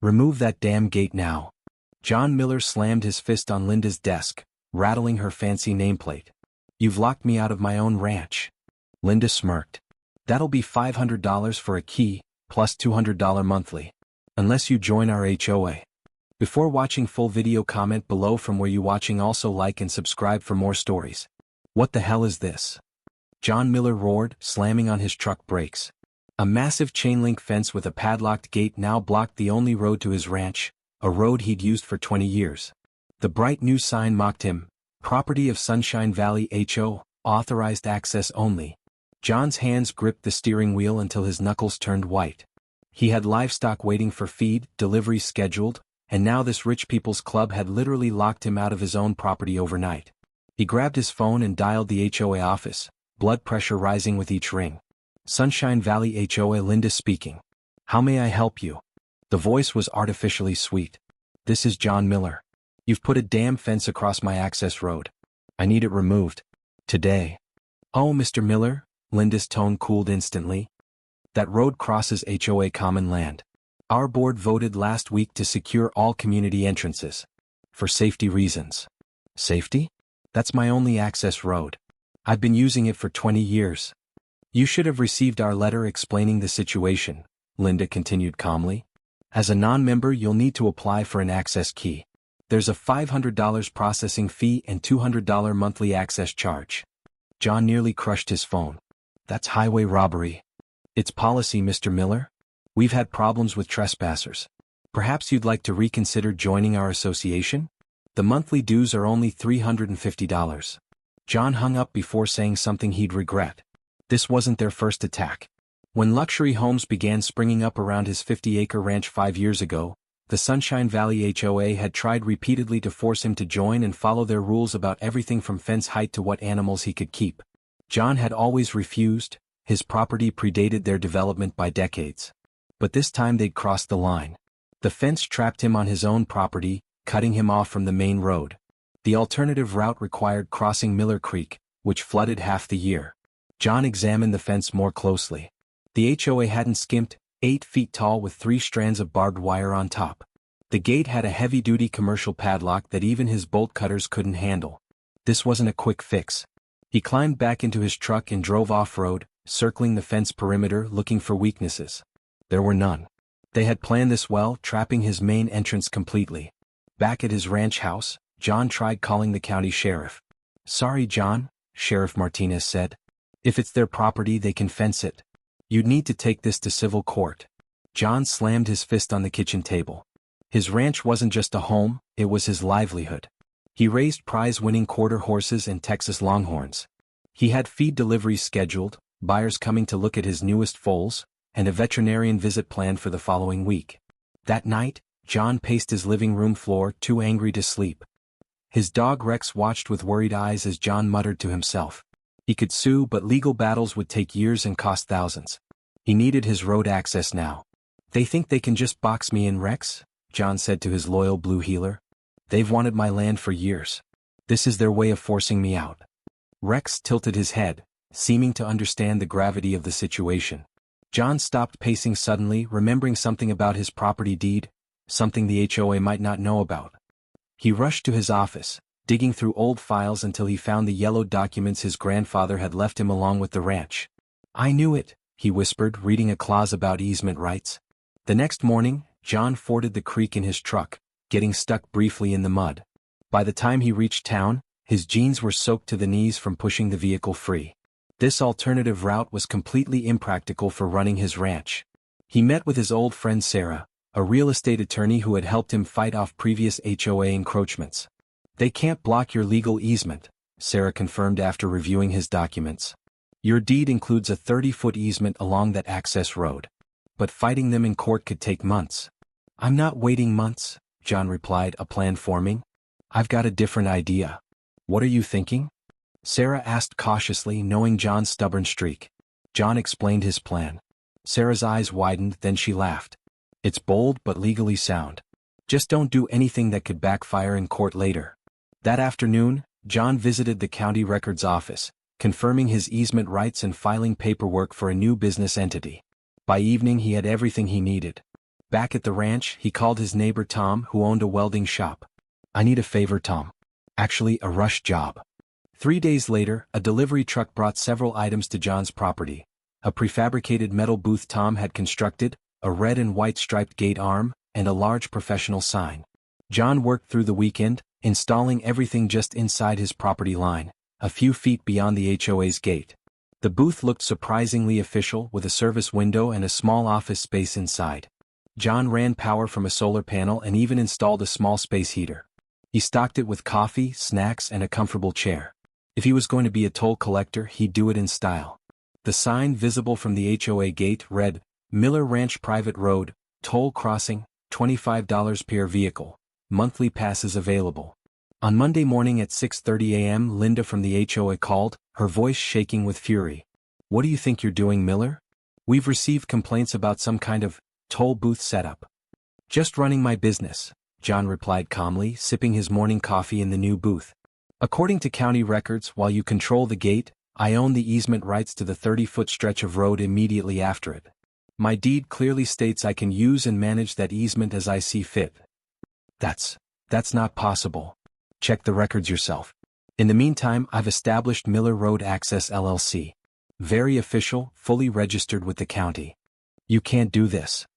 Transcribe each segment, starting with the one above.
Remove that damn gate now. John Miller slammed his fist on Linda's desk, rattling her fancy nameplate. You've locked me out of my own ranch. Linda smirked. That'll be $500 for a key, plus $200 monthly. Unless you join our HOA. Before watching full video, comment below from where you watching. Also like and subscribe for more stories. What the hell is this? John Miller roared, slamming on his truck brakes. A massive chain-link fence with a padlocked gate now blocked the only road to his ranch, a road he'd used for 20 years. The bright new sign mocked him, property of Sunshine Valley HO, authorized access only. John's hands gripped the steering wheel until his knuckles turned white. He had livestock waiting for feed, deliveries scheduled, and now this rich people's club had literally locked him out of his own property overnight. He grabbed his phone and dialed the HOA office, blood pressure rising with each ring. Sunshine Valley HOA, Linda speaking. How may I help you? The voice was artificially sweet. This is John Miller. You've put a damn fence across my access road. I need it removed. Today. Oh, Mr. Miller, Linda's tone cooled instantly. That road crosses HOA common land. Our board voted last week to secure all community entrances. For safety reasons. Safety? That's my only access road. I've been using it for 20 years. You should have received our letter explaining the situation, Linda continued calmly. As a non-member, you'll need to apply for an access key. There's a $500 processing fee and $200 monthly access charge. John nearly crushed his phone. That's highway robbery. It's policy, Mr. Miller. We've had problems with trespassers. Perhaps you'd like to reconsider joining our association? The monthly dues are only $350. John hung up before saying something he'd regret. This wasn't their first attack. When luxury homes began springing up around his 50-acre ranch 5 years ago, the Sunshine Valley HOA had tried repeatedly to force him to join and follow their rules about everything from fence height to what animals he could keep. John had always refused. His property predated their development by decades. But this time they'd crossed the line. The fence trapped him on his own property, cutting him off from the main road. The alternative route required crossing Miller Creek, which flooded half the year. John examined the fence more closely. The HOA hadn't skimped, 8 feet tall with 3 strands of barbed wire on top. The gate had a heavy-duty commercial padlock that even his bolt cutters couldn't handle. This wasn't a quick fix. He climbed back into his truck and drove off-road, circling the fence perimeter looking for weaknesses. There were none. They had planned this well, trapping his main entrance completely. Back at his ranch house, John tried calling the county sheriff. Sorry, John, Sheriff Martinez said. If it's their property, they can fence it. You'd need to take this to civil court. John slammed his fist on the kitchen table. His ranch wasn't just a home, it was his livelihood. He raised prize-winning quarter horses and Texas Longhorns. He had feed deliveries scheduled, buyers coming to look at his newest foals, and a veterinarian visit planned for the following week. That night, John paced his living room floor, too angry to sleep. His dog Rex watched with worried eyes as John muttered to himself. He could sue, but legal battles would take years and cost thousands. He needed his road access now. They think they can just box me in, Rex, John said to his loyal blue heeler. They've wanted my land for years. This is their way of forcing me out. Rex tilted his head, seeming to understand the gravity of the situation. John stopped pacing suddenly, remembering something about his property deed, something the HOA might not know about. He rushed to his office, digging through old files until he found the yellowed documents his grandfather had left him along with the ranch. I knew it, he whispered, reading a clause about easement rights. The next morning, John forded the creek in his truck, getting stuck briefly in the mud. By the time he reached town, his jeans were soaked to the knees from pushing the vehicle free. This alternative route was completely impractical for running his ranch. He met with his old friend Sarah, a real estate attorney who had helped him fight off previous HOA encroachments. They can't block your legal easement, Sarah confirmed after reviewing his documents. Your deed includes a 30-foot easement along that access road. But fighting them in court could take months. I'm not waiting months, John replied, a plan forming. I've got a different idea. What are you thinking? Sarah asked cautiously, knowing John's stubborn streak. John explained his plan. Sarah's eyes widened, then she laughed. It's bold but legally sound. Just don't do anything that could backfire in court later. That afternoon, John visited the county records office, confirming his easement rights and filing paperwork for a new business entity. By evening he had everything he needed. Back at the ranch, he called his neighbor Tom, who owned a welding shop. "I need a favor, Tom. Actually, a rush job." 3 days later, a delivery truck brought several items to John's property. A prefabricated metal booth Tom had constructed, a red and white striped gate arm, and a large professional sign. John worked through the weekend, installing everything just inside his property line, a few feet beyond the HOA's gate. The booth looked surprisingly official, with a service window and a small office space inside. John ran power from a solar panel and even installed a small space heater. He stocked it with coffee, snacks, and a comfortable chair. If he was going to be a toll collector, he'd do it in style. The sign visible from the HOA gate read, "Miller Ranch Private Road, Toll Crossing, $25 per vehicle. Monthly passes available." On Monday morning at 6:30 a.m., Linda from the HOA called, her voice shaking with fury. "What do you think you're doing, Miller? We've received complaints about some kind of toll booth setup." "Just running my business," John replied calmly, sipping his morning coffee in the new booth. "According to county records, while you control the gate, I own the easement rights to the 30-foot stretch of road immediately after it. My deed clearly states I can use and manage that easement as I see fit." That's not possible. Check the records yourself. In the meantime, I've established Miller Road Access LLC. Very official, fully registered with the county. "You can't do this,"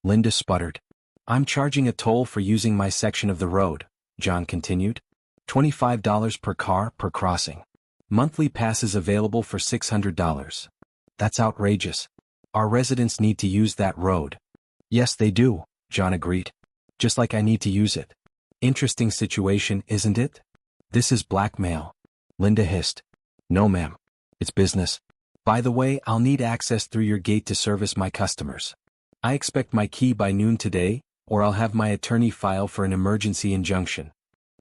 Linda sputtered. "I'm charging a toll for using my section of the road," John continued. $25 per car per crossing. Monthly passes available for $600. That's outrageous. Our residents need to use that road." "Yes, they do," John agreed. "Just like I need to use it." "Interesting situation, isn't it?" "This is blackmail," Linda hissed. "No, ma'am. It's business. By the way, I'll need access through your gate to service my customers. I expect my key by noon today, or I'll have my attorney file for an emergency injunction."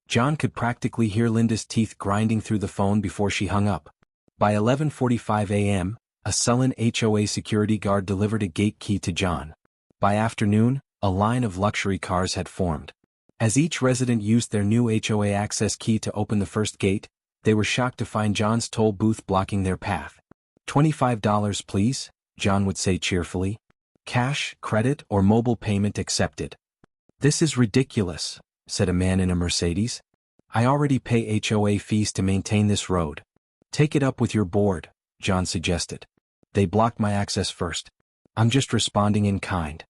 John could practically hear Linda's teeth grinding through the phone before she hung up. By 11:45 a.m., a sullen HOA security guard delivered a gate key to John. By afternoon, a line of luxury cars had formed. As each resident used their new HOA access key to open the first gate, they were shocked to find John's toll booth blocking their path. $25, please, John would say cheerfully. "Cash, credit, or mobile payment accepted." "This is ridiculous," said a man in a Mercedes. "I already pay HOA fees to maintain this road." "Take it up with your board," John suggested. "They blocked my access first. I'm just responding in kind."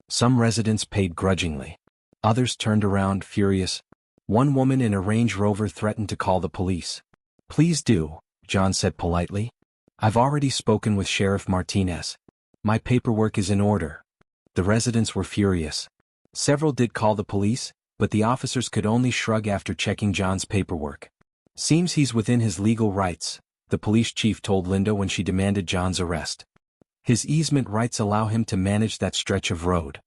Some residents paid grudgingly. Others turned around furious. One woman in a Range Rover threatened to call the police. "Please do," John said politely. "I've already spoken with Sheriff Martinez. My paperwork is in order." The residents were furious. Several did call the police, but the officers could only shrug after checking John's paperwork. "Seems he's within his legal rights," the police chief told Linda when she demanded John's arrest. "His easement rights allow him to manage that stretch of road."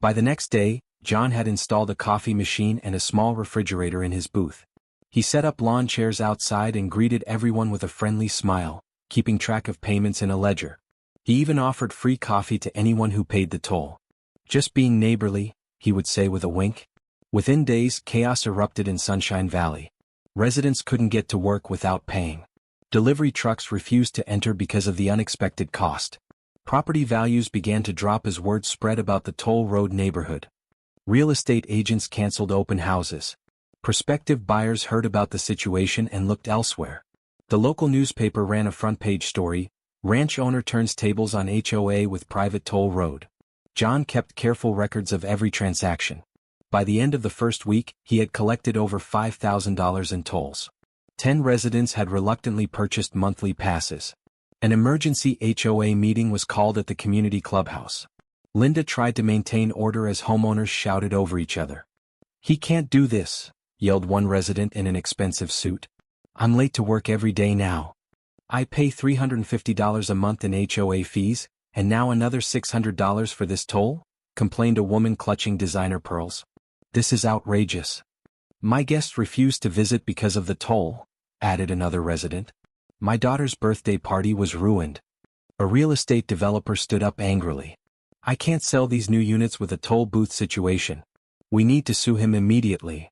By the next day, John had installed a coffee machine and a small refrigerator in his booth. He set up lawn chairs outside and greeted everyone with a friendly smile, keeping track of payments in a ledger. He even offered free coffee to anyone who paid the toll. "Just being neighborly," he would say with a wink. Within days, chaos erupted in Sunshine Valley. Residents couldn't get to work without paying. Delivery trucks refused to enter because of the unexpected cost. Property values began to drop as word spread about the toll road neighborhood. Real estate agents canceled open houses. Prospective buyers heard about the situation and looked elsewhere. The local newspaper ran a front-page story, "Ranch owner turns tables on HOA with private toll road." John kept careful records of every transaction. By the end of the first week, he had collected over $5,000 in tolls. 10 residents had reluctantly purchased monthly passes. An emergency HOA meeting was called at the community clubhouse. Linda tried to maintain order as homeowners shouted over each other. "He can't do this," yelled one resident in an expensive suit. "I'm late to work every day now. I pay $350 a month in HOA fees, and now another $600 for this toll?" complained a woman clutching designer pearls. "This is outrageous." "My guests refused to visit because of the toll," added another resident. "My daughter's birthday party was ruined." A real estate developer stood up angrily. "I can't sell these new units with a toll booth situation. We need to sue him immediately."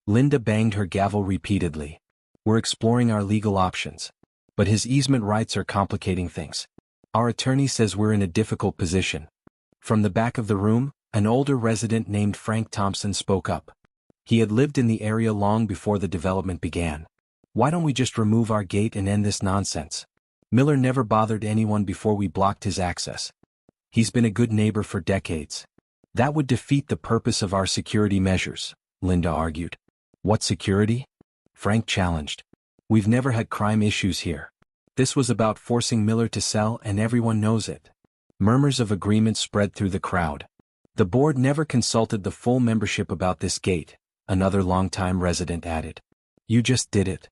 Linda banged her gavel repeatedly. "We're exploring our legal options. But his easement rights are complicating things. Our attorney says we're in a difficult position." From the back of the room, An older resident named Frank Thompson spoke up. He had lived in the area long before the development began. "Why don't we just remove our gate and end this nonsense? Miller never bothered anyone before we blocked his access. He's been a good neighbor for decades." "That would defeat the purpose of our security measures," Linda argued. "What security?" Frank challenged. "We've never had crime issues here. This was about forcing Miller to sell, and everyone knows it." Murmurs of agreement spread through the crowd. "The board never consulted the full membership about this gate," another longtime resident added. "You just did it."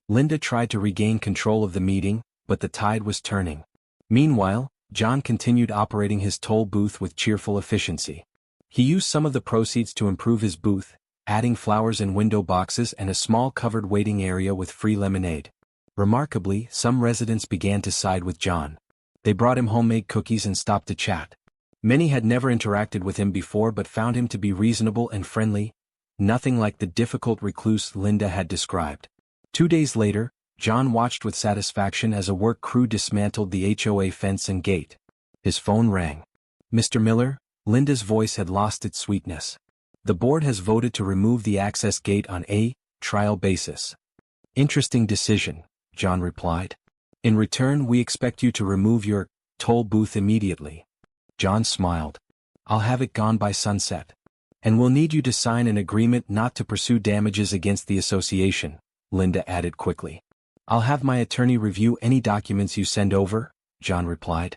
Linda tried to regain control of the meeting, but the tide was turning. Meanwhile, John continued operating his toll booth with cheerful efficiency. He used some of the proceeds to improve his booth, adding flowers in window boxes and a small covered waiting area with free lemonade. Remarkably, some residents began to side with John. They brought him homemade cookies and stopped to chat. Many had never interacted with him before but found him to be reasonable and friendly, nothing like the difficult recluse Linda had described. 2 days later, John watched with satisfaction as a work crew dismantled the HOA fence and gate. His phone rang. "Mr. Miller," Linda's voice had lost its sweetness. "The board has voted to remove the access gate on a trial basis." "Interesting decision," John replied. "In return, we expect you to remove your toll booth immediately." John smiled. "I'll have it gone by sunset. And we'll need you to sign an agreement not to pursue damages against the association," Linda added quickly. "I'll have my attorney review any documents you send over," John replied.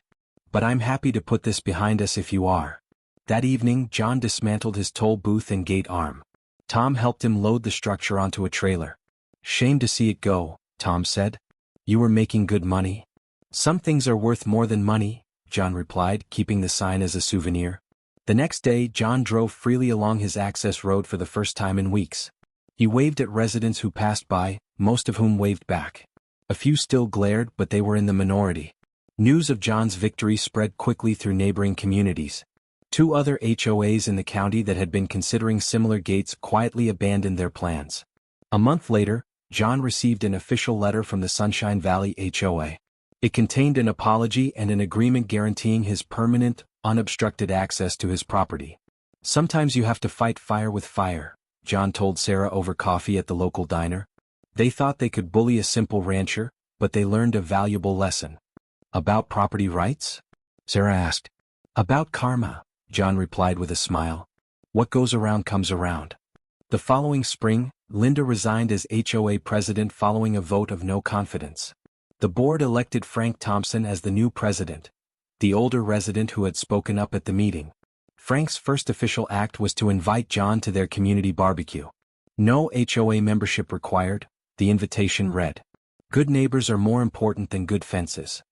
"But I'm happy to put this behind us if you are." That evening, John dismantled his toll booth and gate arm. Tom helped him load the structure onto a trailer. "Shame to see it go," Tom said. "You were making good money." "Some things are worth more than money," John replied, keeping the sign as a souvenir. The next day, John drove freely along his access road for the first time in weeks. He waved at residents who passed by, most of whom waved back. A few still glared, but they were in the minority. News of John's victory spread quickly through neighboring communities. 2 other HOAs in the county that had been considering similar gates quietly abandoned their plans. A month later, John received an official letter from the Sunshine Valley HOA. It contained an apology and an agreement guaranteeing his permanent, unobstructed access to his property. "Sometimes you have to fight fire with fire," John told Sarah over coffee at the local diner. They thought they could bully a simple rancher, but they learned a valuable lesson. "About property rights?" Sarah asked. "About karma," John replied with a smile. "What goes around comes around." The following spring, Linda resigned as HOA president following a vote of no confidence. The board elected Frank Thompson as the new president, the older resident who had spoken up at the meeting. Frank's first official act was to invite John to their community barbecue. "No HOA membership required," the invitation read. "Good neighbors are more important than good fences."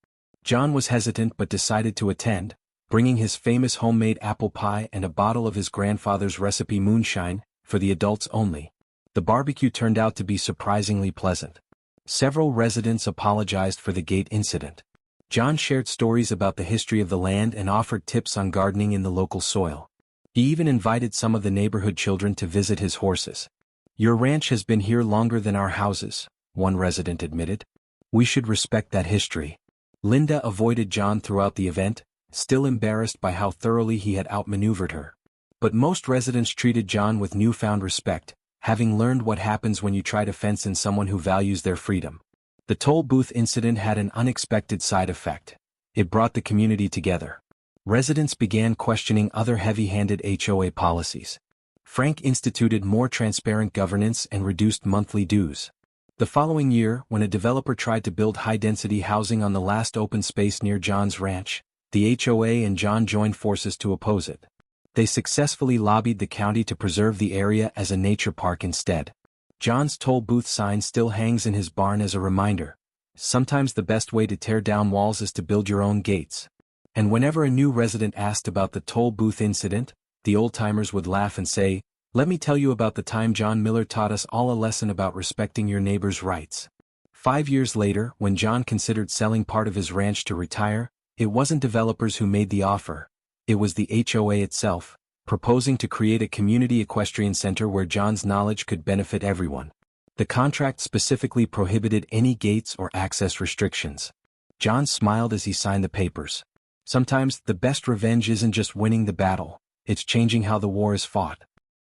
John was hesitant but decided to attend, bringing his famous homemade apple pie and a bottle of his grandfather's recipe moonshine, for the adults only. The barbecue turned out to be surprisingly pleasant. Several residents apologized for the gate incident. John shared stories about the history of the land and offered tips on gardening in the local soil. He even invited some of the neighborhood children to visit his horses. "Your ranch has been here longer than our houses," one resident admitted. "We should respect that history." Linda avoided John throughout the event, still embarrassed by how thoroughly he had outmaneuvered her. But most residents treated John with newfound respect, having learned what happens when you try to fence in someone who values their freedom. The toll booth incident had an unexpected side effect. It brought the community together. Residents began questioning other heavy-handed HOA policies. Frank instituted more transparent governance and reduced monthly dues. The following year, when a developer tried to build high-density housing on the last open space near John's ranch, the HOA and John joined forces to oppose it. They successfully lobbied the county to preserve the area as a nature park instead. John's toll booth sign still hangs in his barn as a reminder. Sometimes the best way to tear down walls is to build your own gates. And whenever a new resident asked about the toll booth incident, the old-timers would laugh and say, "Let me tell you about the time John Miller taught us all a lesson about respecting your neighbor's rights." 5 years later, when John considered selling part of his ranch to retire, it wasn't developers who made the offer. It was the HOA itself, proposing to create a community equestrian center where John's knowledge could benefit everyone. The contract specifically prohibited any gates or access restrictions. John smiled as he signed the papers. Sometimes, the best revenge isn't just winning the battle, It's changing how the war is fought.